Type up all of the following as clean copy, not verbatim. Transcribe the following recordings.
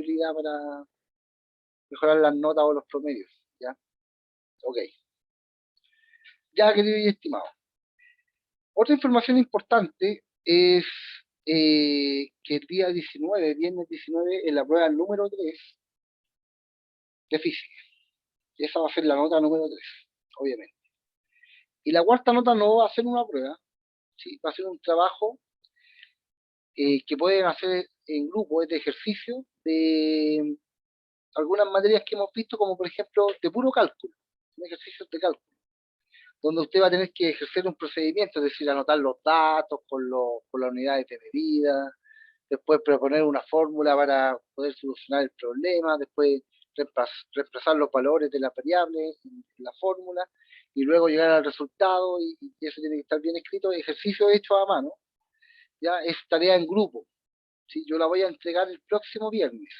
disponibilidad para mejorar las notas o los promedios, ¿ya? Ok. Ya, querido y estimado. Otra información importante es que el día 19, viernes 19, en la prueba número 3 de física. Esa va a ser la nota número 3, obviamente. Y la cuarta nota no va a ser una prueba, ¿sí? Va a ser un trabajo que pueden hacer en grupo, es de ejercicio, de algunas materias que hemos visto, como por ejemplo de puro cálculo, ejercicios de cálculo, donde usted va a tener que ejercer un procedimiento, es decir, anotar los datos con las unidades de medida, después proponer una fórmula para poder solucionar el problema, después reemplazar los valores de las variables en la fórmula, y luego llegar al resultado, y eso tiene que estar bien escrito, ejercicio hecho a mano, ya es tarea en grupo, ¿sí? Yo la voy a entregar el próximo viernes,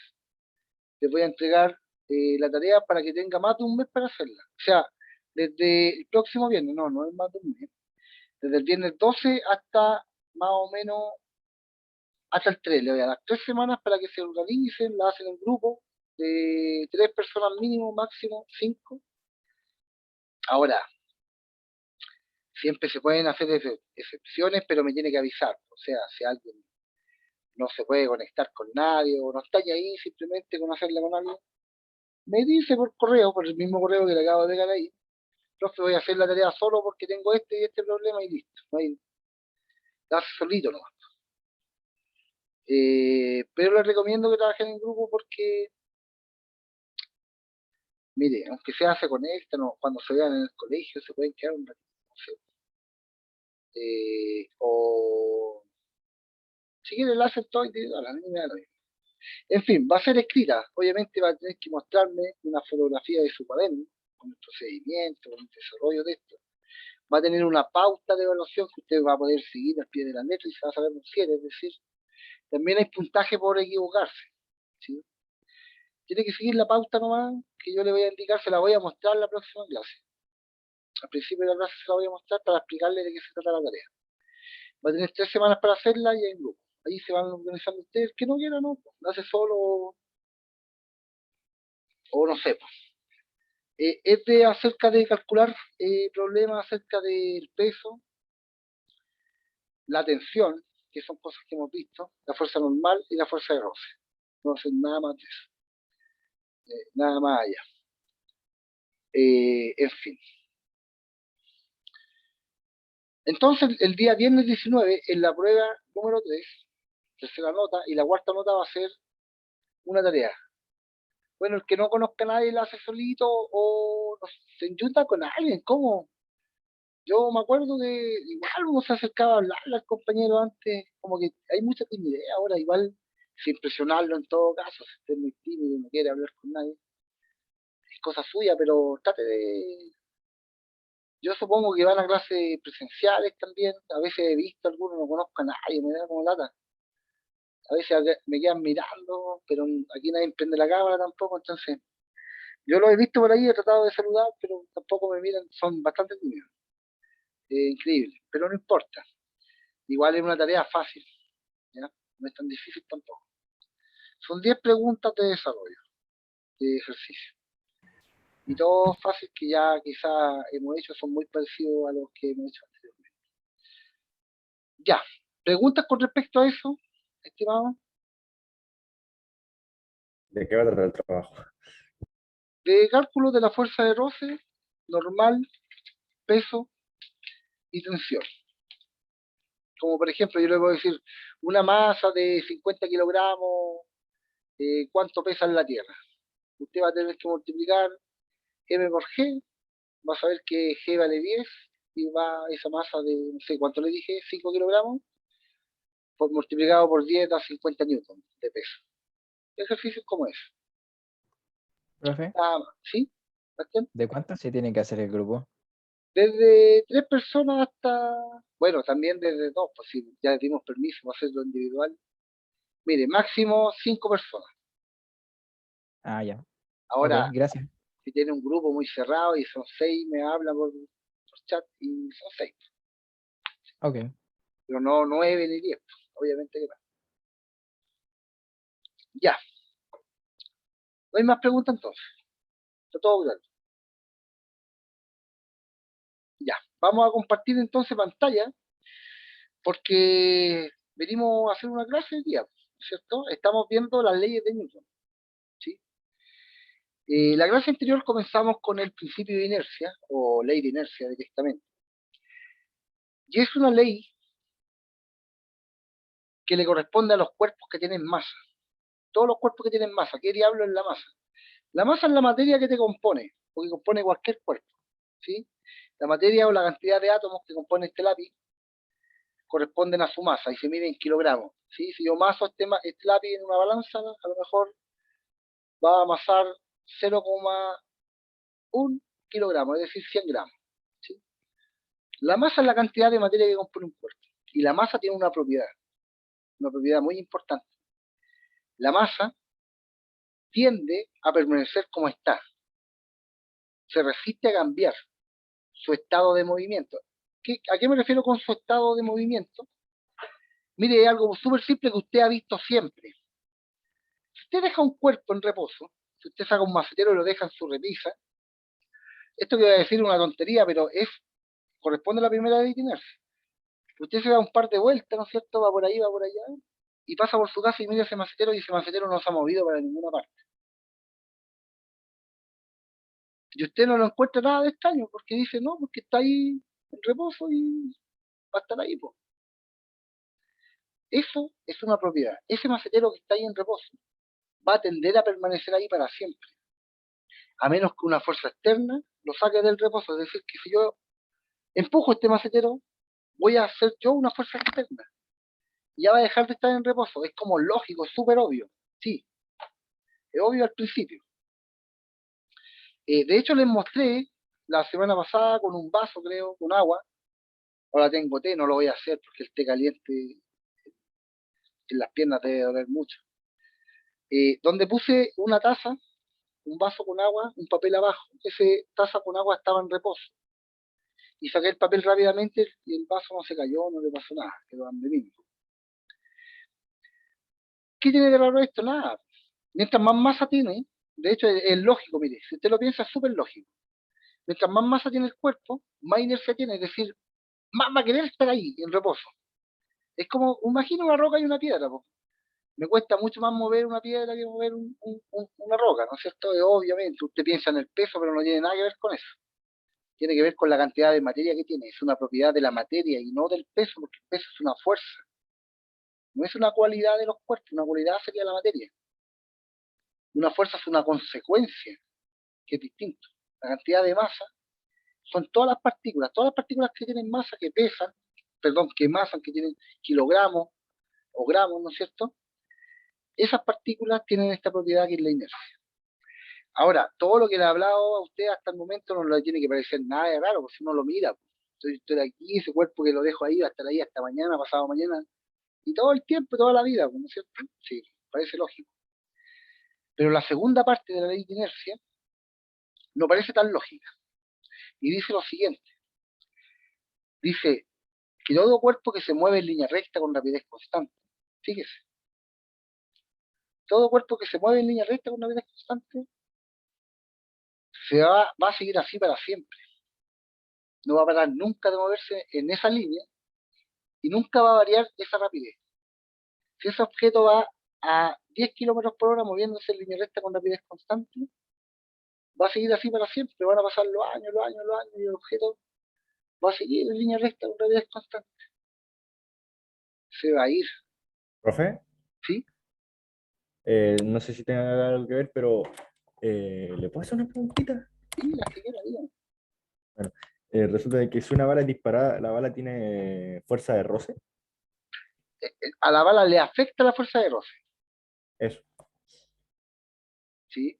les voy a entregar la tarea para que tenga más de un mes para hacerla, o sea, desde el próximo viernes, no es más de un mes, desde el viernes 12 hasta más o menos hasta el 3, le voy a dar 3 semanas para que se organicen, la hacen en grupo, de 3 personas mínimo, máximo 5. Ahora, siempre se pueden hacer excepciones, pero me tiene que avisar, o sea, si alguien no se puede conectar con nadie, o no está ahí simplemente con hacerla con alguien, me dice por correo, por el mismo correo que le acabo de dejar ahí, profe, voy a hacer la tarea solo porque tengo este y este problema y listo, no hay, la hace solito nomás. Pero les recomiendo que trabajen en grupo porque, mire, aunque sea se conectan o cuando se vean en el colegio se pueden quedar un ratito, no sé. O si quieren la hacen todo individual, a mí me da lo mismo. En fin, va a ser escrita, obviamente va a tener que mostrarme una fotografía de su cuaderno, con el procedimiento, con el desarrollo de esto. Va a tener una pauta de evaluación que usted va a poder seguir al pie de la letra y se va a saber un 7, es decir, también hay puntaje por equivocarse, ¿sí? Tiene que seguir la pauta nomás, que yo le voy a indicar, se la voy a mostrar en la próxima clase. Al principio de la clase se la voy a mostrar para explicarle de qué se trata la tarea. Va a tener 3 semanas para hacerla y en grupo. Ahí se van organizando ustedes, que no quieran, no, lo hace solo o no sé. Es de acerca de calcular problemas acerca del peso, la tensión, que son cosas que hemos visto, la fuerza normal y la fuerza de roce. No hacen nada más de eso, nada más allá. En fin. Entonces, el día viernes 19, en la prueba número 3, tercera nota, y la cuarta nota va a ser una tarea. Bueno, el que no conozca a nadie la hace solito o se enjuta con alguien, ¿cómo? Yo me acuerdo que igual uno se acercaba a hablarle al compañero antes, como que hay mucha timidez ahora, igual, sin presionarlo en todo caso, si usted es muy tímido y no quiere hablar con nadie, es cosa suya, pero trate de... Yo supongo que van a clases presenciales también, a veces he visto algunos, no conozco a nadie, me da como lata. A veces me quedan mirando, pero aquí nadie prende la cámara tampoco, entonces yo lo he visto por ahí, he tratado de saludar, pero tampoco me miran, son bastante tímidos, increíble, pero no importa, igual es una tarea fácil, ¿ya? No es tan difícil tampoco. Son 10 preguntas de desarrollo, de ejercicio, y todos fáciles que ya quizás hemos hecho, son muy parecidos a los que hemos hecho anteriormente. Ya, ¿preguntas con respecto a eso, estimado? ¿De qué va a tratar el trabajo? De cálculo de la fuerza de roce, normal, peso y tensión. Como por ejemplo, yo le puedo decir, una masa de 50 kilogramos, ¿cuánto pesa en la Tierra? Usted va a tener que multiplicar M por G, va a saber que G vale 10, y va esa masa de, no sé cuánto le dije, 5 kilogramos, por multiplicado por 10 da 50 newtons de peso. Ejercicios como ese. Profe, Nada más, ¿sí? ¿Bastante? ¿de cuántas se tiene que hacer el grupo? Desde 3 personas hasta, bueno, también desde 2, pues si ya le dimos permiso para hacerlo individual. Mire, máximo 5 personas. Ah, ya. Ok, Ahora, gracias. si tiene un grupo muy cerrado y son 6, me habla por chat y son 6. Ok. Pero no 9 ni 10, obviamente que no. Ya, ¿No hay más preguntas entonces? Está todo claro. Ya, vamos a compartir entonces pantalla, porque venimos a hacer una clase hoy día, ¿cierto? Estamos viendo las leyes de Newton, ¿sí? La clase anterior comenzamos con el principio de inercia, o ley de inercia directamente. Y es una ley que le corresponde a los cuerpos que tienen masa. Todos los cuerpos que tienen masa. ¿Qué diablo es la masa? La masa es la materia que te compone, o que compone cualquier cuerpo, ¿sí? La materia o la cantidad de átomos que compone este lápiz corresponden a su masa y se mide en kilogramos, ¿sí? Si yo maso este lápiz en una balanza, a lo mejor va a amasar 0,1 kilogramos, es decir, 100 gramos, ¿sí? La masa es la cantidad de materia que compone un cuerpo. Y la masa tiene una propiedad muy importante. La masa tiende a permanecer como está. Se resiste a cambiar su estado de movimiento. ¿A qué me refiero con su estado de movimiento? Mire, es algo súper simple que usted ha visto siempre. Si usted deja un cuerpo en reposo, si usted saca un macetero y lo deja en su repisa, esto que voy a decir es una tontería, pero corresponde a la primera ley de inercia. Usted se da un par de vueltas, ¿no es cierto? Va por ahí, va por allá, y pasa por su casa y mira ese macetero y ese macetero no se ha movido para ninguna parte. Y usted no lo encuentra nada de extraño, porque dice, no, porque está ahí en reposo y va a estar ahí, pues. Eso es una propiedad. Ese macetero que está ahí en reposo va a tender a permanecer ahí para siempre, a menos que una fuerza externa lo saque del reposo. Es decir, que si yo empujo este macetero, voy a hacer yo una fuerza externa. Y ya va a dejar de estar en reposo. Es como lógico, es súper obvio. Sí, es obvio al principio. De hecho, les mostré la semana pasada con un vaso, creo, con agua. Ahora tengo té, no lo voy a hacer porque el té caliente en las piernas debe doler mucho. Donde puse una taza, un vaso con agua, un papel abajo. Esa taza con agua estaba en reposo. Y saqué el papel rápidamente y el vaso no se cayó, no le pasó nada, quedó donde mismo. ¿Qué tiene de raro esto? Nada. Mientras más masa tiene, de hecho es lógico, mire, si usted lo piensa es súper lógico. Mientras más masa tiene el cuerpo, más inercia tiene, es decir, más va a querer estar ahí, en reposo. Es como, imagino una roca y una piedra, po. Me cuesta mucho más mover una piedra que mover una roca, ¿no es cierto? Obviamente, usted piensa en el peso, pero no tiene nada que ver con eso. Tiene que ver con la cantidad de materia que tiene. Es una propiedad de la materia y no del peso, porque el peso es una fuerza. No es una cualidad de los cuerpos, una cualidad sería la materia. Una fuerza es una consecuencia, que es distinto. La cantidad de masa son todas las partículas que tienen masa, que pesan, perdón, que masan, que tienen kilogramos o gramos, ¿no es cierto? Esas partículas tienen esta propiedad que es la inercia. Ahora, todo lo que le he hablado a usted hasta el momento no le tiene que parecer nada de raro, porque si uno lo mira, estoy aquí, ese cuerpo que lo dejo ahí va a estar ahí hasta mañana, pasado mañana, y todo el tiempo, toda la vida, ¿no es cierto? Sí, parece lógico. Pero la segunda parte de la ley de inercia no parece tan lógica. Y dice lo siguiente. Dice que todo cuerpo que se mueve en línea recta con rapidez constante, fíjese, todo cuerpo que se mueve en línea recta con rapidez constante va a seguir así para siempre. No va a parar nunca de moverse en esa línea y nunca va a variar esa rapidez. Si ese objeto va a 10 kilómetros por hora moviéndose en línea recta con rapidez constante, va a seguir así para siempre. Van a pasar los años, los años, los años y el objeto va a seguir en línea recta con rapidez constante. Se va a ir, Profe, ¿sí? no sé si tenga algo que ver, pero ¿le puedo hacer una preguntita? Sí, la que quiera, dígame. Bueno, resulta de que si una bala es disparada, la bala tiene fuerza de roce. A la bala le afecta la fuerza de roce, Eso. ¿sí?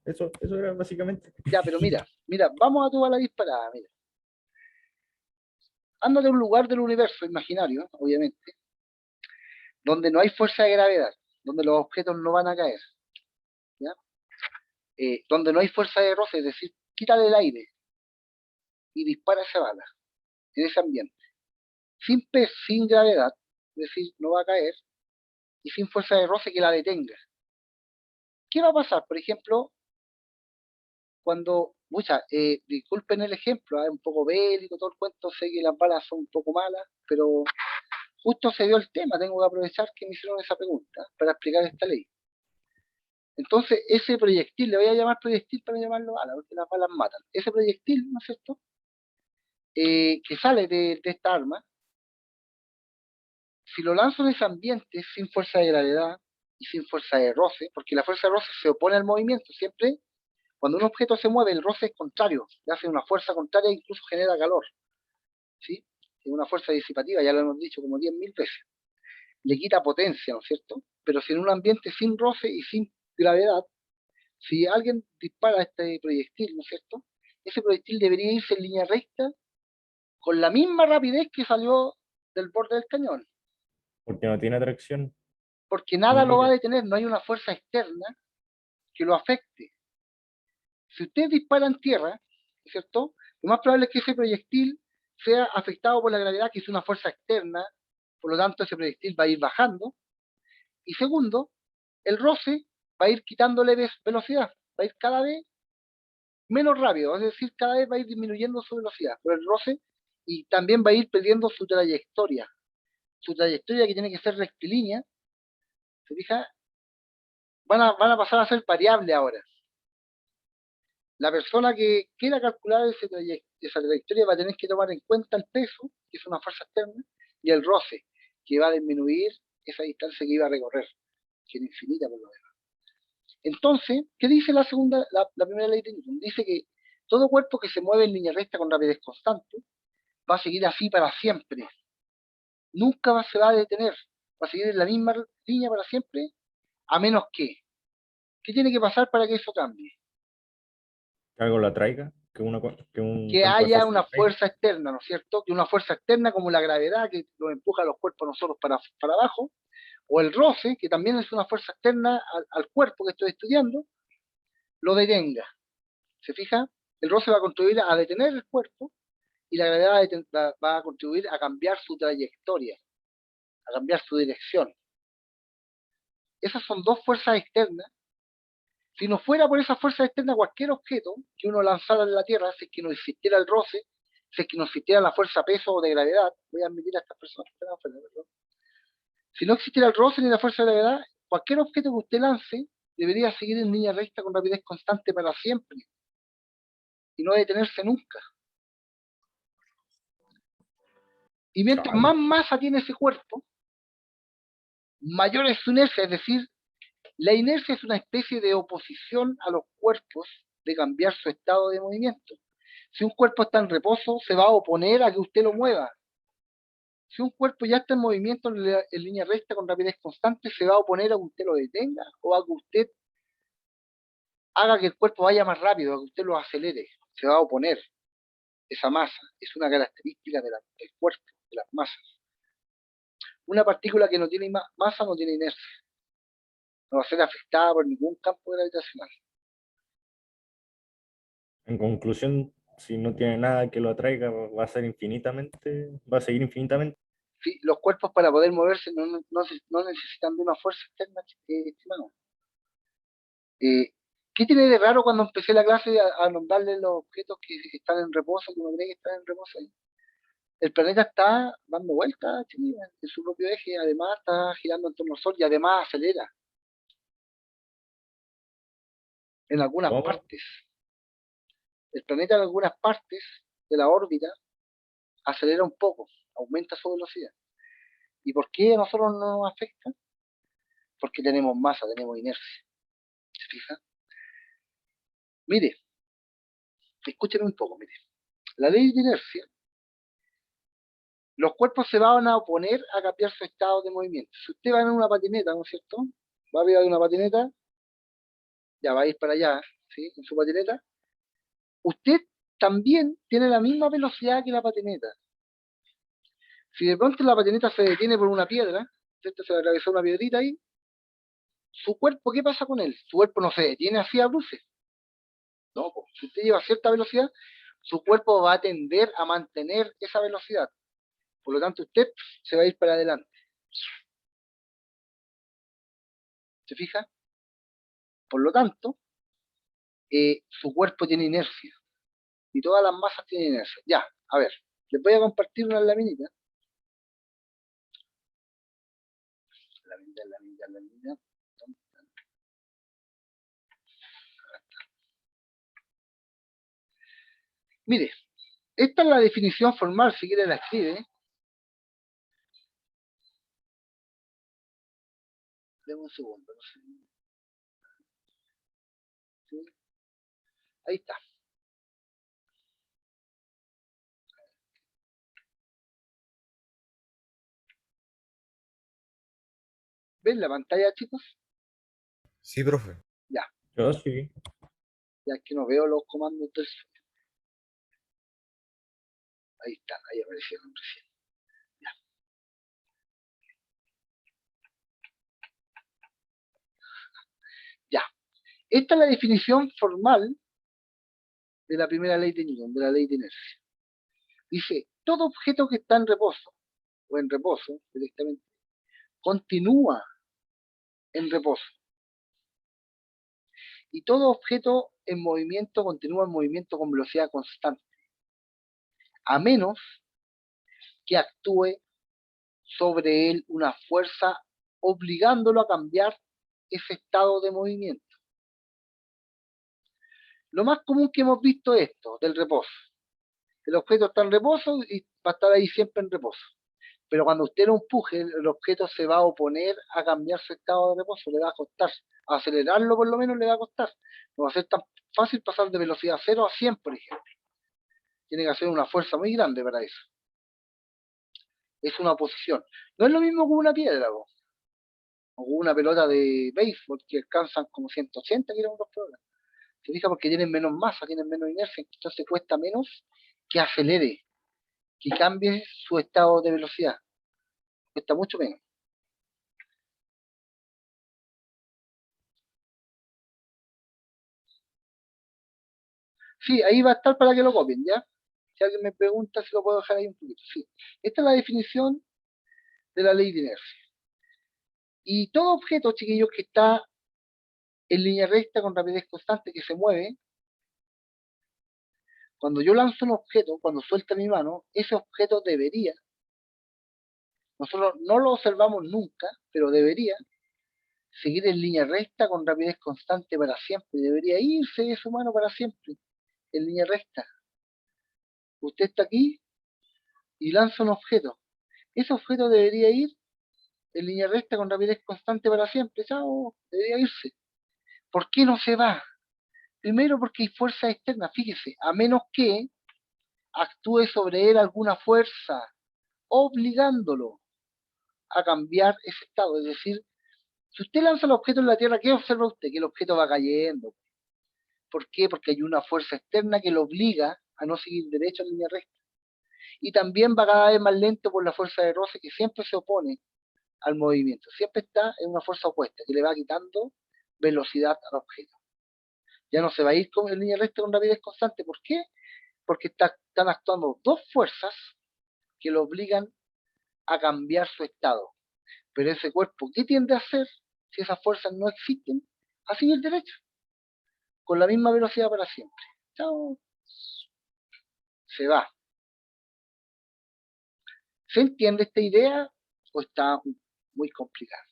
Eso era básicamente. Ya, pero mira, vamos a tu bala disparada, mira. Anda de un lugar del universo imaginario, obviamente, donde no hay fuerza de gravedad, donde los objetos no van a caer, ¿ya? Donde no hay fuerza de roce, es decir, quítale el aire y dispara esa bala en ese ambiente. Sin peso, sin gravedad, es decir, no va a caer, y sin fuerza de roce que la detenga. ¿qué va a pasar? Por ejemplo, cuando, disculpen el ejemplo, es un poco bélico todo el cuento, sé que las balas son un poco malas, pero justo se dio el tema, tengo que aprovechar que me hicieron esa pregunta para explicar esta ley. Entonces, ese proyectil, le voy a llamar proyectil para no llamarlo bala, porque las balas matan. Ese proyectil, ¿no es cierto?, que sale de esta arma, si lo lanzo en ese ambiente sin fuerza de gravedad y sin fuerza de roce, porque la fuerza de roce se opone al movimiento, siempre cuando un objeto se mueve, el roce es contrario, le hace una fuerza contraria e incluso genera calor, ¿sí? Es una fuerza disipativa, ya lo hemos dicho como 10.000 veces. Le quita potencia, ¿no es cierto? Pero si en un ambiente sin roce y sin gravedad, si alguien dispara este proyectil, ¿no es cierto?, ese proyectil debería irse en línea recta con la misma rapidez que salió del borde del cañón, Porque no tiene atracción. porque nada lo va a Mira, detener, no hay una fuerza externa que lo afecte. Si usted dispara en tierra, ¿no es cierto?, lo más probable es que ese proyectil sea afectado por la gravedad, que es una fuerza externa, por lo tanto ese proyectil va a ir bajando. Y segundo, el roce va a ir quitándole velocidad, va a ir cada vez menos rápido, es decir, cada vez va a ir disminuyendo su velocidad por el roce y también va a ir perdiendo su trayectoria que tiene que ser rectilínea, ¿se fija? Van a pasar a ser variables ahora. La persona que quiera calcular esa trayectoria va a tener que tomar en cuenta el peso, que es una fuerza externa, y el roce, que va a disminuir esa distancia que iba a recorrer, que es infinita por lo demás. Entonces, ¿qué dice la primera ley de Newton? Dice que todo cuerpo que se mueve en línea recta con rapidez constante va a seguir así para siempre. Nunca se va a detener, va a seguir en la misma línea para siempre, a menos que, ¿qué tiene que pasar para que eso cambie? que algo la traiga, que un Que campo de haya fuerza una la traiga. fuerza externa, ¿no es cierto? Que una fuerza externa como la gravedad que nos empuja a los cuerpos nosotros para abajo, o el roce, que también es una fuerza externa al cuerpo que estoy estudiando, lo detenga. ¿Se fija? El roce va a contribuir a detener el cuerpo y la gravedad va a contribuir a cambiar su trayectoria, a cambiar su dirección. Esas son dos fuerzas externas. Si no fuera por esa fuerza externa, cualquier objeto que uno lanzara en la Tierra, si es que no existiera el roce, si es que no existiera la fuerza peso o de gravedad, voy a admitir a estas personas que están afuera, perdón. Si no existiera el roce ni la fuerza de gravedad, cualquier objeto que usted lance debería seguir en línea recta con rapidez constante para siempre y no detenerse nunca. Y mientras Chale. más masa tiene ese cuerpo, mayor es su inercia, es decir, la inercia es una especie de oposición a los cuerpos de cambiar su estado de movimiento. Si un cuerpo está en reposo, se va a oponer a que usted lo mueva. Si un cuerpo ya está en movimiento en línea recta con rapidez constante, se va a oponer a que usted lo detenga o a que usted haga que el cuerpo vaya más rápido, a que usted lo acelere. Se va a oponer. Esa masa es una característica del cuerpo, de las masas. Una partícula que no tiene masa no tiene inercia. No va a ser afectada por ningún campo gravitacional. En conclusión, si no tiene nada que lo atraiga, va a ser infinitamente, va a seguir infinitamente. Sí, los cuerpos para poder moverse no necesitan de una fuerza externa, estimado. ¿Qué tiene de raro cuando empecé la clase a nombrarle los objetos que están en reposo, que uno cree que están en reposo? El planeta está dando vueltas en su propio eje, además está girando en torno al Sol y además acelera en algunas ¿Cómo? partes. El planeta en algunas partes de la órbita acelera un poco, aumenta su velocidad. ¿Y por qué a nosotros no nos afecta? Porque tenemos masa, tenemos inercia. ¿Se fija? Mire, escúcheme un poco, mire. La ley de inercia, los cuerpos se van a oponer a cambiar su estado de movimiento. Si usted va en una patineta, ¿no es cierto? Va arriba de una patineta, ya va a ir para allá, ¿sí? En su patineta. Usted también tiene la misma velocidad que la patineta. Si de pronto la patineta se detiene por una piedra, ¿cierto? Se le atravesó una piedrita ahí, su cuerpo, ¿qué pasa con él? Su cuerpo no se detiene así a bruces. No, pues, si usted lleva cierta velocidad, su cuerpo va a tender a mantener esa velocidad. Por lo tanto, usted se va a ir para adelante. ¿Se fija? Por lo tanto, su cuerpo tiene inercia. Y todas las masas tienen inercia. Ya, a ver, les voy a compartir una laminita. Laminita. Mire, esta es la definición formal, si quiere la escribe. Deme un segundo, no sé. ¿Sí? Ahí está. ¿Ven la pantalla, chicos? Sí, profe. Ya, Yo sí. ya es que no veo los comandos del suelo. Ahí están, ahí aparecieron recién. Ya. Ya. Esta es la definición formal de la primera ley de Newton, de la ley de inercia. Dice, todo objeto que está en reposo, o en reposo directamente, continúa en reposo. Y todo objeto en movimiento continúa en movimiento con velocidad constante, a menos que actúe sobre él una fuerza obligándolo a cambiar ese estado de movimiento. Lo más común que hemos visto es esto, del reposo. El objeto está en reposo y va a estar ahí siempre en reposo. Pero cuando usted lo empuje, el objeto se va a oponer a cambiar su estado de reposo, le va a costar. A acelerarlo por lo menos le va a costar. No va a ser tan fácil pasar de velocidad 0 a 100, por ejemplo. Tiene que hacer una fuerza muy grande para eso. Es una oposición. No es lo mismo con una piedra, o con una pelota de béisbol que alcanzan como 180 kilómetros por hora. Se fija porque tienen menos masa, tienen menos inercia, entonces cuesta menos que acelere, que cambie su estado de velocidad. Cuesta mucho menos. Sí, ahí va a estar para que lo copien, ¿ya? Si alguien me pregunta si lo puedo dejar ahí un poquito. Sí. Esta es la definición de la ley de inercia. Y todo objeto, chiquillos, que está en línea recta con rapidez constante, que se mueve, cuando yo lanzo un objeto, cuando suelta mi mano, ese objeto debería, nosotros no lo observamos nunca, pero debería seguir en línea recta con rapidez constante para siempre. Debería irse de su mano para siempre, en línea recta. Usted está aquí y lanza un objeto. Ese objeto debería ir en línea recta con rapidez constante para siempre. Chao, debería irse. ¿Por qué no se va? Primero porque hay fuerza externa, fíjese, a menos que actúe sobre él alguna fuerza, obligándolo a cambiar ese estado. Es decir, si usted lanza el objeto en la Tierra, ¿qué observa usted? Que el objeto va cayendo. ¿Por qué? Porque hay una fuerza externa que lo obliga a no seguir derecho en línea recta. Y también va cada vez más lento por la fuerza de roce que siempre se opone al movimiento. Siempre está en una fuerza opuesta que le va quitando velocidad al objeto. Ya no se va a ir en línea recta con rapidez constante. ¿Por qué? Porque están actuando dos fuerzas que lo obligan a cambiar su estado. Pero ese cuerpo, ¿qué tiende a hacer si esas fuerzas no existen? A seguir derecho, con la misma velocidad para siempre. Chao. Se va. ¿Se entiende esta idea o está muy complicada?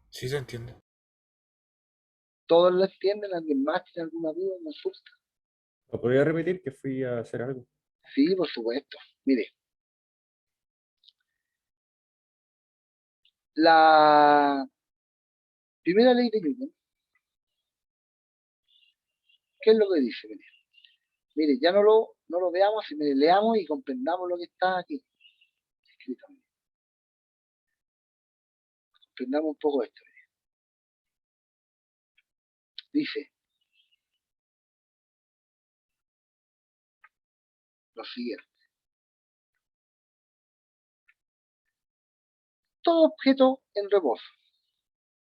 Sí se entiende. ¿Todos la entienden? ¿Alguien más tiene alguna duda? ¿Me asusta? ¿Lo podría repetir que fui a hacer algo? Sí, por supuesto. Mire, la primera ley de Newton, ¿qué es lo que dice? Mire, ya no lo veamos, sino leamos y comprendamos lo que está aquí escrito. Comprendamos un poco esto. Dice lo siguiente. Todo objeto en reposo.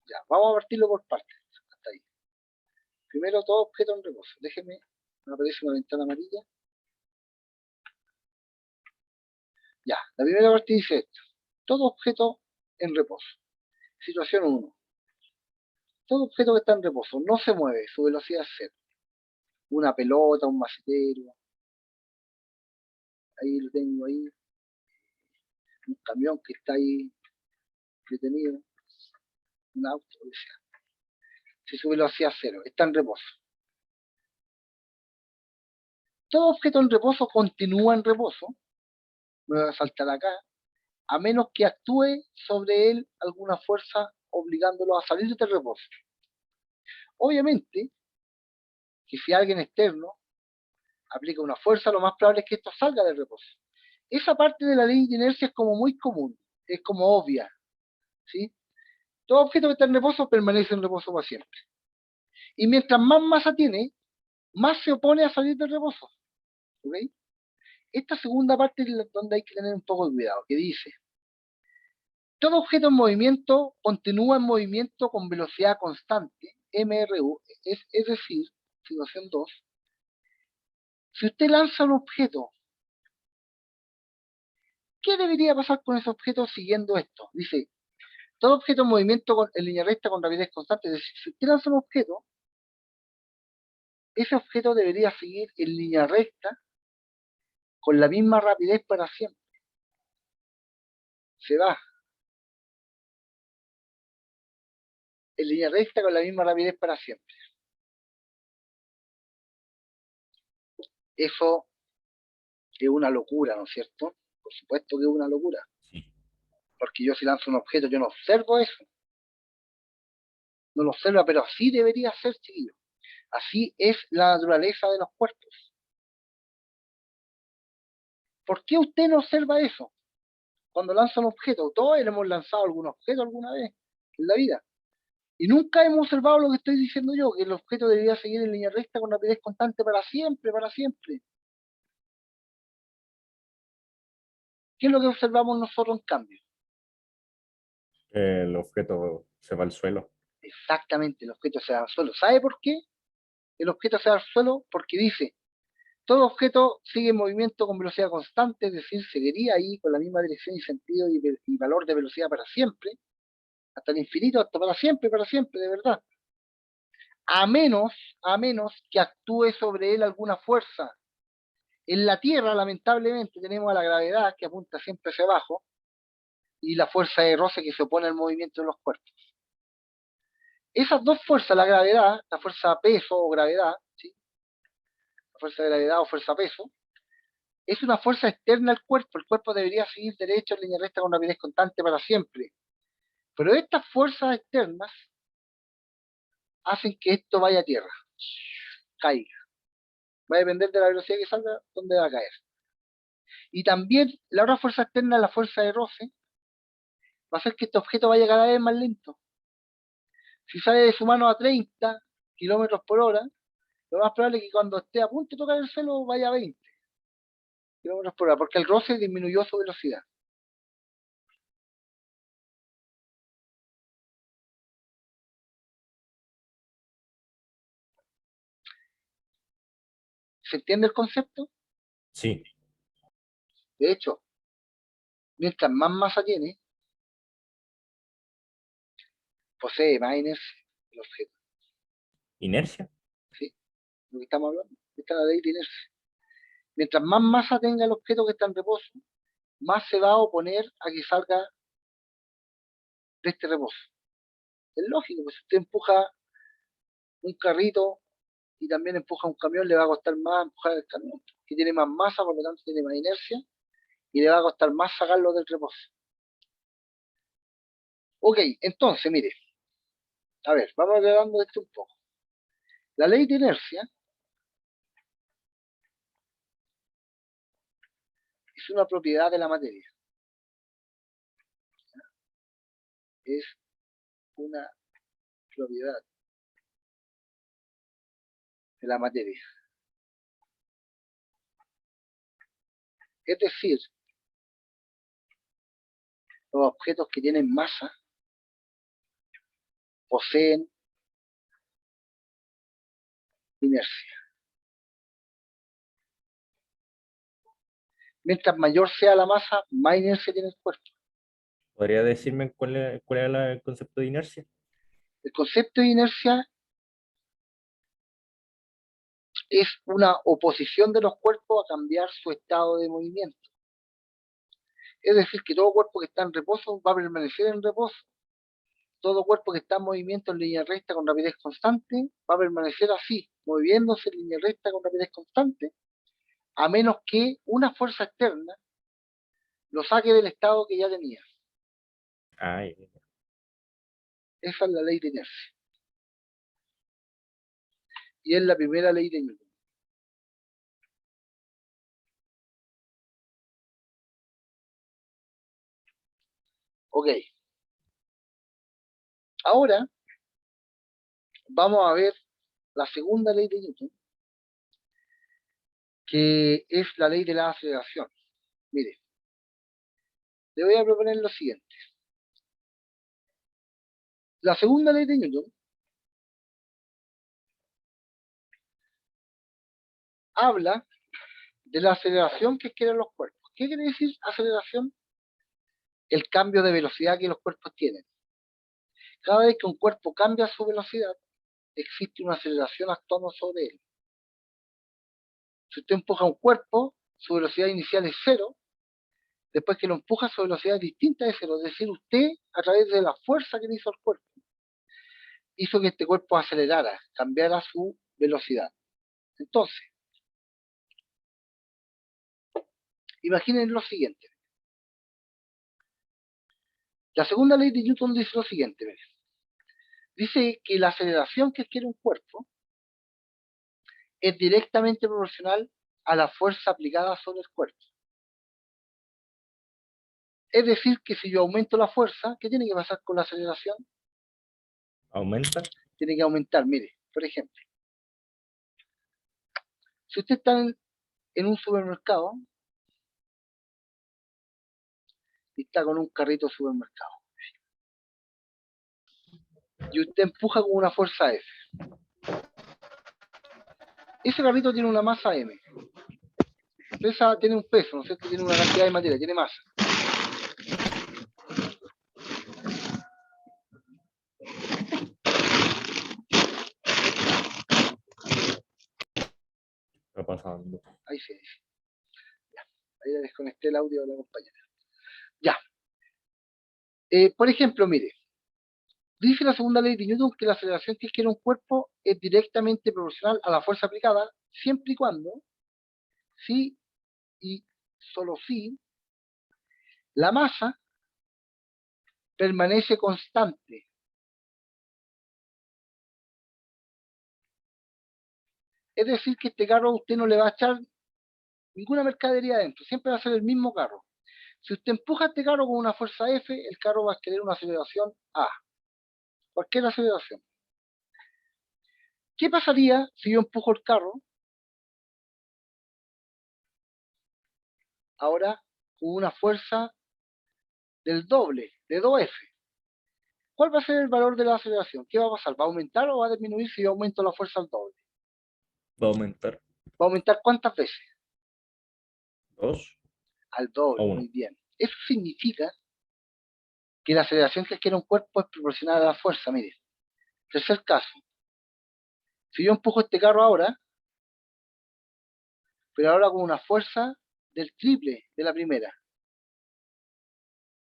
Ya, vamos a partirlo por partes. Hasta ahí. Primero, todo objeto en reposo. Déjeme, me aparece una ventana amarilla. Ya, la primera parte dice esto. Todo objeto en reposo. Situación 1. Todo objeto que está en reposo no se mueve, su velocidad es cero. Una pelota, un macetero, ahí lo tengo ahí, un camión que está ahí detenido, un auto, lo que sea. Si su velocidad es cero, está en reposo. Todo objeto en reposo continúa en reposo, me voy a saltar acá, a menos que actúe sobre él alguna fuerza obligándolo a salir del reposo. Obviamente, que si alguien externo aplica una fuerza, lo más probable es que esto salga del reposo. Esa parte de la ley de inercia es como muy común, es como obvia, ¿sí? Todo objeto que está en reposo permanece en reposo para siempre. Y mientras más masa tiene, más se opone a salir del reposo. ¿Ok? Esta segunda parte es donde hay que tener un poco de cuidado, que dice, todo objeto en movimiento continúa en movimiento con velocidad constante, MRU, es decir, situación 2, si usted lanza un objeto, ¿qué debería pasar con ese objeto siguiendo esto? Dice, todo objeto en movimiento en línea recta con rapidez constante, es decir, si usted lanza un objeto, ese objeto debería seguir en línea recta con la misma rapidez para siempre. Se va en línea recta con la misma rapidez para siempre. Eso es una locura, ¿no es cierto? Por supuesto que es una locura. Sí. Porque yo si lanzo un objeto, yo no observo eso. No lo observa, pero así debería ser, chiquillo. Así es la naturaleza de los cuerpos. ¿Por qué usted no observa eso? Cuando lanza un objeto, todos hemos lanzado algún objeto alguna vez en la vida. Y nunca hemos observado lo que estoy diciendo yo, que el objeto debería seguir en línea recta con rapidez constante para siempre, para siempre. ¿Qué es lo que observamos nosotros en cambio? El objeto se va al suelo. Exactamente, el objeto se va al suelo. ¿Sabe por qué? El objeto se va al suelo porque dice, todo objeto sigue en movimiento con velocidad constante, es decir, seguiría ahí con la misma dirección y sentido y valor de velocidad para siempre, hasta el infinito, hasta para siempre, de verdad. A menos que actúe sobre él alguna fuerza. En la Tierra, lamentablemente, tenemos a la gravedad que apunta siempre hacia abajo y la fuerza de roce que se opone al movimiento de los cuerpos. Esas dos fuerzas, la gravedad, la fuerza peso o gravedad, ¿sí? La fuerza de gravedad o fuerza peso, es una fuerza externa al cuerpo. El cuerpo debería seguir derecho en línea recta con rapidez constante para siempre. Pero estas fuerzas externas hacen que esto vaya a tierra, caiga. Va a depender de la velocidad que salga, dónde va a caer. Y también la otra fuerza externa, la fuerza de roce, va a hacer que este objeto vaya cada vez más lento. Si sale de su mano a 30 kilómetros por hora, lo más probable es que cuando esté a punto de tocar el suelo vaya a 20 kilómetros por hora, porque el roce disminuyó su velocidad. ¿Se entiende el concepto? Sí. De hecho, mientras más masa tiene, posee más inercia el objeto. ¿Inercia? ¿Sí? Lo que estamos hablando. Esta es la ley de inercia. Mientras más masa tenga el objeto que está en reposo, más se va a oponer a que salga de este reposo. Es lógico, pues si usted empuja un carrito y también empuja un camión, le va a costar más empujar el camión, que tiene más masa, por lo tanto tiene más inercia, y le va a costar más sacarlo del reposo. Ok, entonces, mire, a ver, vamos aclarando esto un poco. La ley de inercia es una propiedad de la materia. Es una propiedad de la materia. Es decir, los objetos que tienen masa poseen inercia. Mientras mayor sea la masa, más inercia tiene el cuerpo. ¿Podría decirme cuál era el concepto de inercia? El concepto de inercia es una oposición de los cuerpos a cambiar su estado de movimiento. Es decir, que todo cuerpo que está en reposo va a permanecer en reposo. Todo cuerpo que está en movimiento en línea recta con rapidez constante va a permanecer así, moviéndose en línea recta con rapidez constante, a menos que una fuerza externa lo saque del estado que ya tenía. Ay, Esa es la ley de inercia. Y es la primera ley de Newton. Ok. Ahora vamos a ver la segunda ley de Newton, que es la ley de la aceleración. Mire, le voy a proponer lo siguiente. La segunda ley de Newton habla de la aceleración que quieren los cuerpos. ¿Qué quiere decir aceleración? El cambio de velocidad que los cuerpos tienen. Cada vez que un cuerpo cambia su velocidad, existe una aceleración actuando sobre él. Si usted empuja un cuerpo, su velocidad inicial es cero, después que lo empuja, su velocidad es distinta de cero. Es decir, usted, a través de la fuerza que le hizo al cuerpo, hizo que este cuerpo acelerara, cambiara su velocidad. Entonces, imaginen lo siguiente. La segunda ley de Newton dice lo siguiente. Dice que la aceleración que adquiere un cuerpo es directamente proporcional a la fuerza aplicada sobre el cuerpo. Es decir, que si yo aumento la fuerza, ¿qué tiene que pasar con la aceleración? ¿aumenta? Tiene que aumentar. Mire, por ejemplo, si usted está en un supermercado y está con un carrito de supermercado y usted empuja con una fuerza F, ese carrito tiene una masa M. Tiene un peso, ¿no es cierto? Tiene una cantidad de materia, tiene masa. Está pasando. Ahí sí. Ya. Ahí le desconecté el audio de la compañera. Ya. Por ejemplo, mire, dice la segunda ley de Newton que la aceleración que adquiere un cuerpo es directamente proporcional a la fuerza aplicada, siempre y cuando, sí y solo si, la masa permanece constante. Es decir, que este carro a usted no le va a echar ninguna mercadería adentro, siempre va a ser el mismo carro. Si usted empuja este carro con una fuerza F, el carro va a adquirir una aceleración A. Cualquier aceleración. ¿Qué pasaría si yo empujo el carro ahora con una fuerza del doble, de 2F? ¿Cuál va a ser el valor de la aceleración? ¿Qué va a pasar? ¿Va a aumentar o va a disminuir si yo aumento la fuerza al doble? ¿Va a aumentar? ¿Va a aumentar cuántas veces? ¿Dos Al o doble, uno? muy bien. Eso significa que la aceleración que adquiere un cuerpo es proporcional a la fuerza. Mire, tercer caso. Si yo empujo este carro ahora, pero ahora con una fuerza del triple de la primera,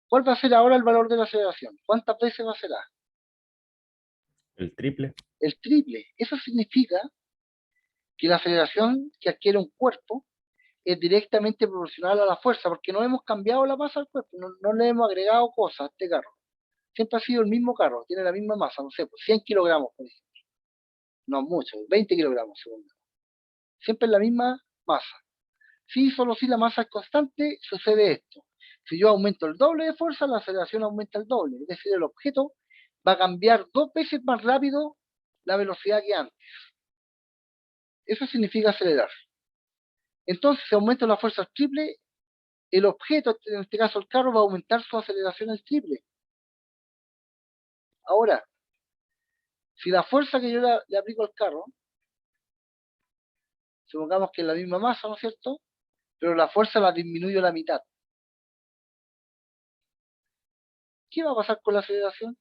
¿cuál va a ser ahora el valor de la aceleración? ¿Cuántas veces va a ser A? ¿El triple? El triple. Eso significa que la aceleración que adquiere un cuerpo es directamente proporcional a la fuerza, porque no hemos cambiado la masa del cuerpo, no le hemos agregado cosas a este carro. Siempre ha sido el mismo carro, tiene la misma masa, no sé, pues 100 kilogramos, por ejemplo. No mucho, 20 kilogramos, segundo. Siempre es la misma masa. Si solo si la masa es constante, sucede esto. Si yo aumento el doble de fuerza, la aceleración aumenta el doble. Es decir, el objeto va a cambiar 2 veces más rápido la velocidad que antes. Eso significa acelerar. Entonces, si aumento la fuerza al triple, el objeto, en este caso el carro, va a aumentar su aceleración al triple. Ahora, si la fuerza que yo le aplico al carro, supongamos que es la misma masa, ¿no es cierto? Pero la fuerza la disminuyo a la mitad. ¿qué va a pasar con la aceleración?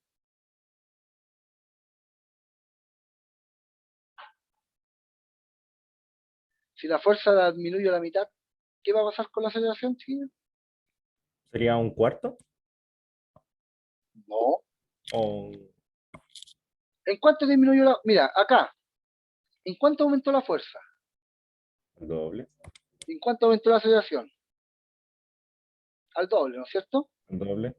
Si la fuerza la disminuyo a la mitad, ¿qué va a pasar con la aceleración, chiquillos? ¿Sería un cuarto? No. ¿O ¿En cuánto disminuyó la...? Mira, acá. ¿En cuánto aumentó la fuerza? el doble? ¿En cuánto aumentó la aceleración? Al doble, ¿no es cierto? ¿El doble?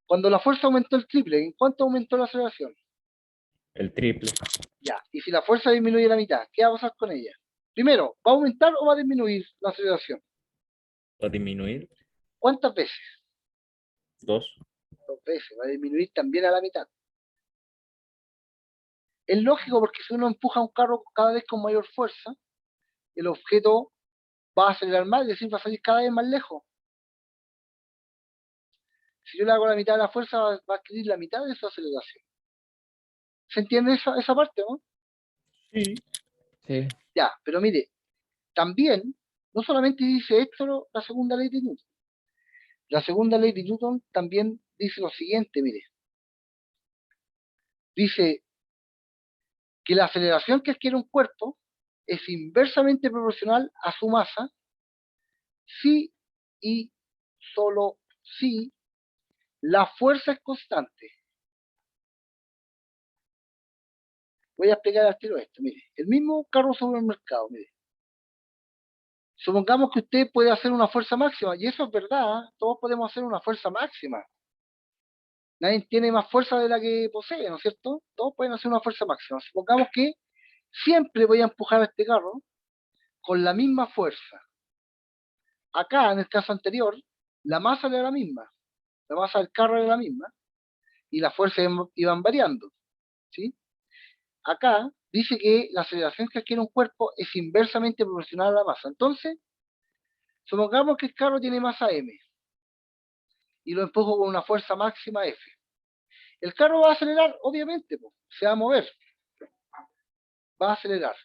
Cuando la fuerza aumentó el triple, ¿en cuánto aumentó la aceleración? ¿El triple? Ya. Y si la fuerza disminuye a la mitad, ¿qué va a pasar con ella? Primero, ¿va a aumentar o va a disminuir la aceleración? ¿Va a disminuir? ¿Cuántas veces? 2. 2 veces. Va a disminuir también a la mitad. Es lógico porque si uno empuja un carro cada vez con mayor fuerza, el objeto va a acelerar más, es decir, va a salir cada vez más lejos. Si yo le hago la mitad de la fuerza, va a adquirir la mitad de su aceleración. ¿Se entiende esa parte, no? Sí. Sí. Ya, pero mire, también, no solamente dice esto la segunda ley de Newton. La segunda ley de Newton también dice lo siguiente, mire. Dice que la aceleración que adquiere un cuerpo es inversamente proporcional a su masa si y solo si la fuerza es constante. Voy a explicar al tiro esto, mire. El mismo carro sobre el mercado, mire. Supongamos que usted puede hacer una fuerza máxima, y eso es verdad, ¿eh? Todos podemos hacer una fuerza máxima. Nadie tiene más fuerza de la que posee, ¿no es cierto? Todos pueden hacer una fuerza máxima. Supongamos que siempre voy a empujar a este carro con la misma fuerza. Acá, en el caso anterior, la masa era la misma, la masa del carro era la misma, y las fuerzas iban variando, ¿sí? Acá dice que la aceleración que adquiere un cuerpo es inversamente proporcional a la masa. Entonces, supongamos que el carro tiene masa m, y lo empujo con una fuerza máxima F. El carro va a acelerar, obviamente, se va a mover, va a acelerar.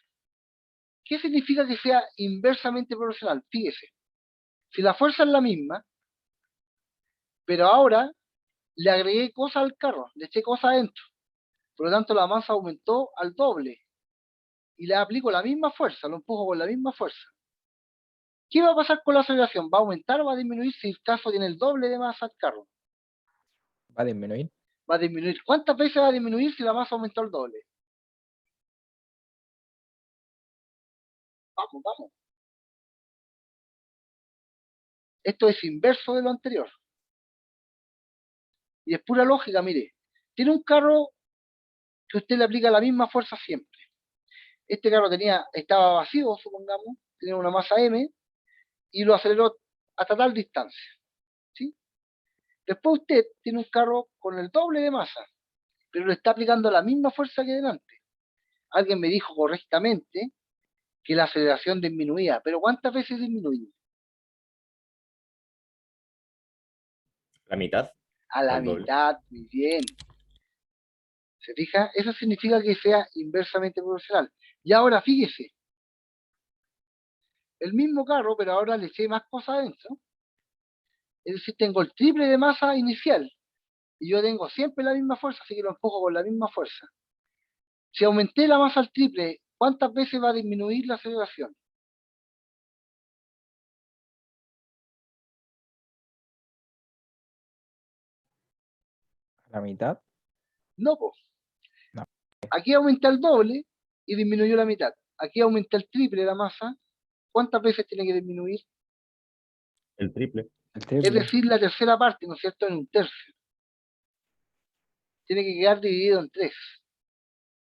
¿Qué significa que sea inversamente proporcional? Fíjese, si la fuerza es la misma, pero ahora le agregué cosas al carro, le eché cosas adentro, por lo tanto la masa aumentó al doble, y le aplico la misma fuerza, lo empujo con la misma fuerza. ¿Qué va a pasar con la aceleración? ¿Va a aumentar o va a disminuir si el caso tiene el doble de masa al carro? Va a disminuir. Va a disminuir. ¿Cuántas veces va a disminuir si la masa aumentó el doble? Vamos, vamos. Esto es inverso de lo anterior. Y es pura lógica, mire. Tiene un carro que usted le aplica la misma fuerza siempre. Este carro estaba vacío, supongamos, tenía una masa M, y lo aceleró hasta tal distancia. ¿Sí? Después usted tiene un carro con el doble de masa, pero le está aplicando la misma fuerza que delante. Alguien me dijo correctamente que la aceleración disminuía, pero ¿cuántas veces disminuye? ¿La mitad? A la ¿Al doble? mitad, muy bien. ¿Se fija? Eso significa que sea inversamente proporcional. Y ahora fíjese, el mismo carro, pero ahora le eché más cosas adentro. Es decir, tengo el triple de masa inicial y yo tengo siempre la misma fuerza, así que lo empujo con la misma fuerza. Si aumenté la masa al triple, ¿cuántas veces va a disminuir la aceleración? A la mitad. No, pues. No. Aquí aumenté el doble y disminuyó la mitad. Aquí aumenté el triple de la masa. ¿Cuántas veces tiene que disminuir? El triple. El Es triple. decir, la tercera parte, ¿no es cierto?, en un tercio. Tiene que quedar dividido en 3.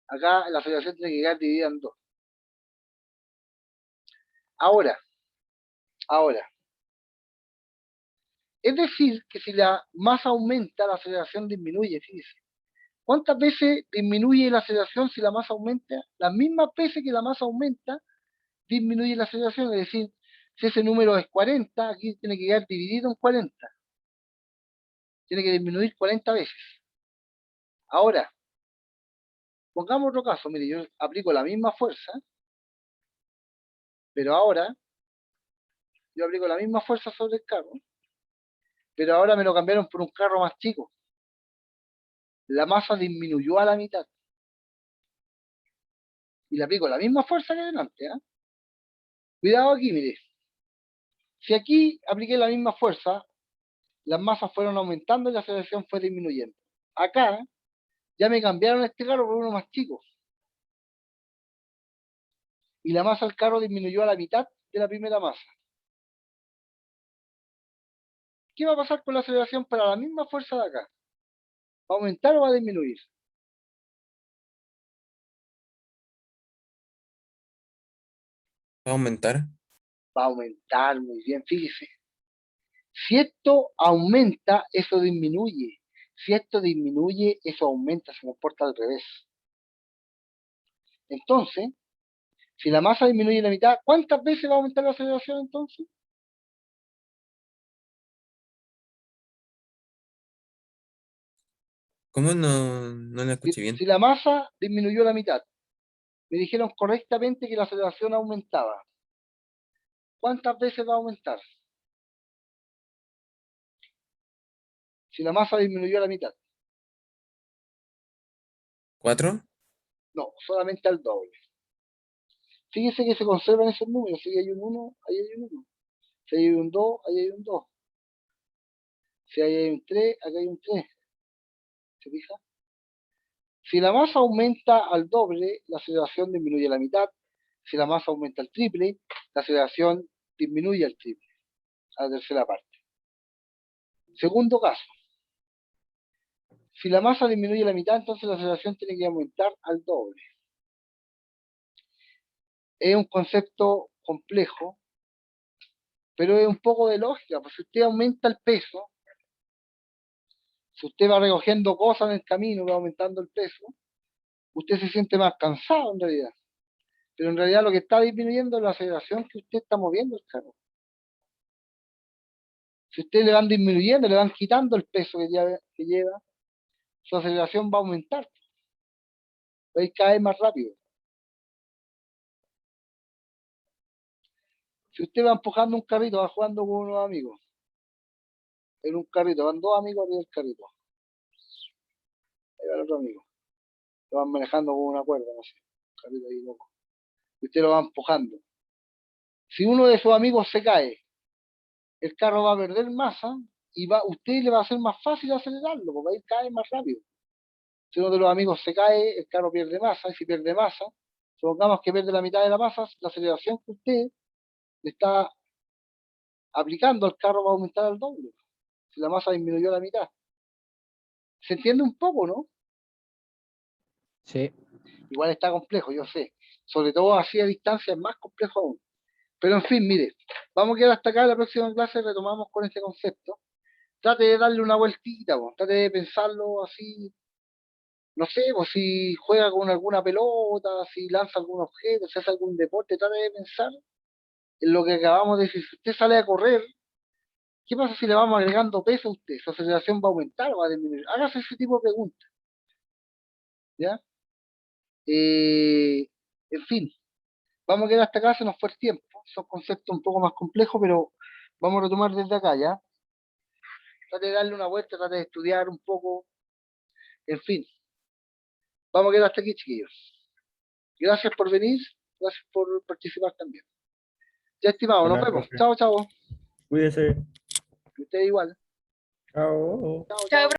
Acá la aceleración tiene que quedar dividida en 2. Ahora, es decir, que si la masa aumenta, la aceleración disminuye, fíjese. ¿Cuántas veces disminuye la aceleración si la masa aumenta? Las mismas veces que la masa aumenta, disminuye la aceleración. Es decir, si ese número es 40, aquí tiene que quedar dividido en 40. Tiene que disminuir 40 veces. Ahora, pongamos otro caso. Mire, yo aplico la misma fuerza, pero ahora yo aplico la misma fuerza sobre el carro, pero ahora me lo cambiaron por un carro más chico. la masa disminuyó a la mitad. Y le aplico la misma fuerza que delante, ¿eh? Cuidado aquí, mire. Si aquí apliqué la misma fuerza, las masas fueron aumentando y la aceleración fue disminuyendo. Acá ya me cambiaron este carro por uno más chico. Y la masa del carro disminuyó a la mitad de la primera masa. ¿Qué va a pasar con la aceleración para la misma fuerza de acá? ¿Va a aumentar o va a disminuir? ¿Va a aumentar? Va a aumentar, muy bien, fíjese. Si esto aumenta, eso disminuye. Si esto disminuye, eso aumenta, se comporta al revés. Entonces, si la masa disminuye la mitad, ¿cuántas veces va a aumentar la aceleración entonces? ¿Cómo no la escuché bien? Si la masa disminuyó la mitad, me dijeron correctamente que la aceleración aumentaba. ¿Cuántas veces va a aumentar? Si la masa disminuyó la mitad. ¿4? No, solamente al doble. Fíjese que se conservan esos números. Si hay un 1, ahí hay un 1. Si hay un 2, ahí hay un 2. Si ahí hay un 3, acá hay un 3. ¿Se fija? Si la masa aumenta al doble, la aceleración disminuye a la mitad. Si la masa aumenta al triple, la aceleración disminuye al triple, a la tercera parte. Segundo caso. Si la masa disminuye a la mitad, entonces la aceleración tiene que aumentar al doble. Es un concepto complejo, pero es un poco de lógica. Pues si usted aumenta el peso, si usted va recogiendo cosas en el camino, va aumentando el peso, usted se siente más cansado en realidad. Pero en realidad lo que está disminuyendo es la aceleración que usted está moviendo el carro. Si usted le van disminuyendo, le van quitando el peso que lleva, su aceleración va a aumentar. Va a ir cada vez más rápido. Si usted va empujando un carrito, va jugando con unos amigos, en un carrito, van dos amigos arriba del carrito. Ahí va el otro amigo. Lo van manejando con una cuerda, no sé. Un carrito ahí loco. Y usted lo va empujando. Si uno de sus amigos se cae, el carro va a perder masa y usted le va a hacer más fácil acelerarlo, porque va a ir cada vez más rápido. Si uno de los amigos se cae, el carro pierde masa, y si pierde masa, supongamos que pierde la mitad de la masa, la aceleración que usted le está aplicando al carro va a aumentar al doble. Si la masa disminuyó la mitad. ¿Se entiende un poco, no? Sí. Igual está complejo, yo sé. Sobre todo así a distancia es más complejo aún. Pero en fin, mire, vamos a quedar hasta acá. En la próxima clase retomamos con este concepto. Trate de darle una vueltita, trate de pensarlo así. No sé, pues si juega con alguna pelota, si lanza algún objeto, si hace algún deporte, trate de pensar en lo que acabamos de decir. Si usted sale a correr, ¿qué pasa si le vamos agregando peso a usted? ¿Su aceleración va a aumentar o va a disminuir? Hágase ese tipo de preguntas. ¿Ya? En fin, vamos a quedar hasta acá, se nos fue el tiempo. Son conceptos un poco más complejos, pero vamos a retomar desde acá, ¿ya? Trate de darle una vuelta, trate de estudiar un poco. En fin, vamos a quedar hasta aquí, chiquillos. Gracias por venir, gracias por participar también. Ya, estimado, nos Buenas, vemos. profe. Chao, chao. Cuídese. Usted igual. Chao. Chao, chao.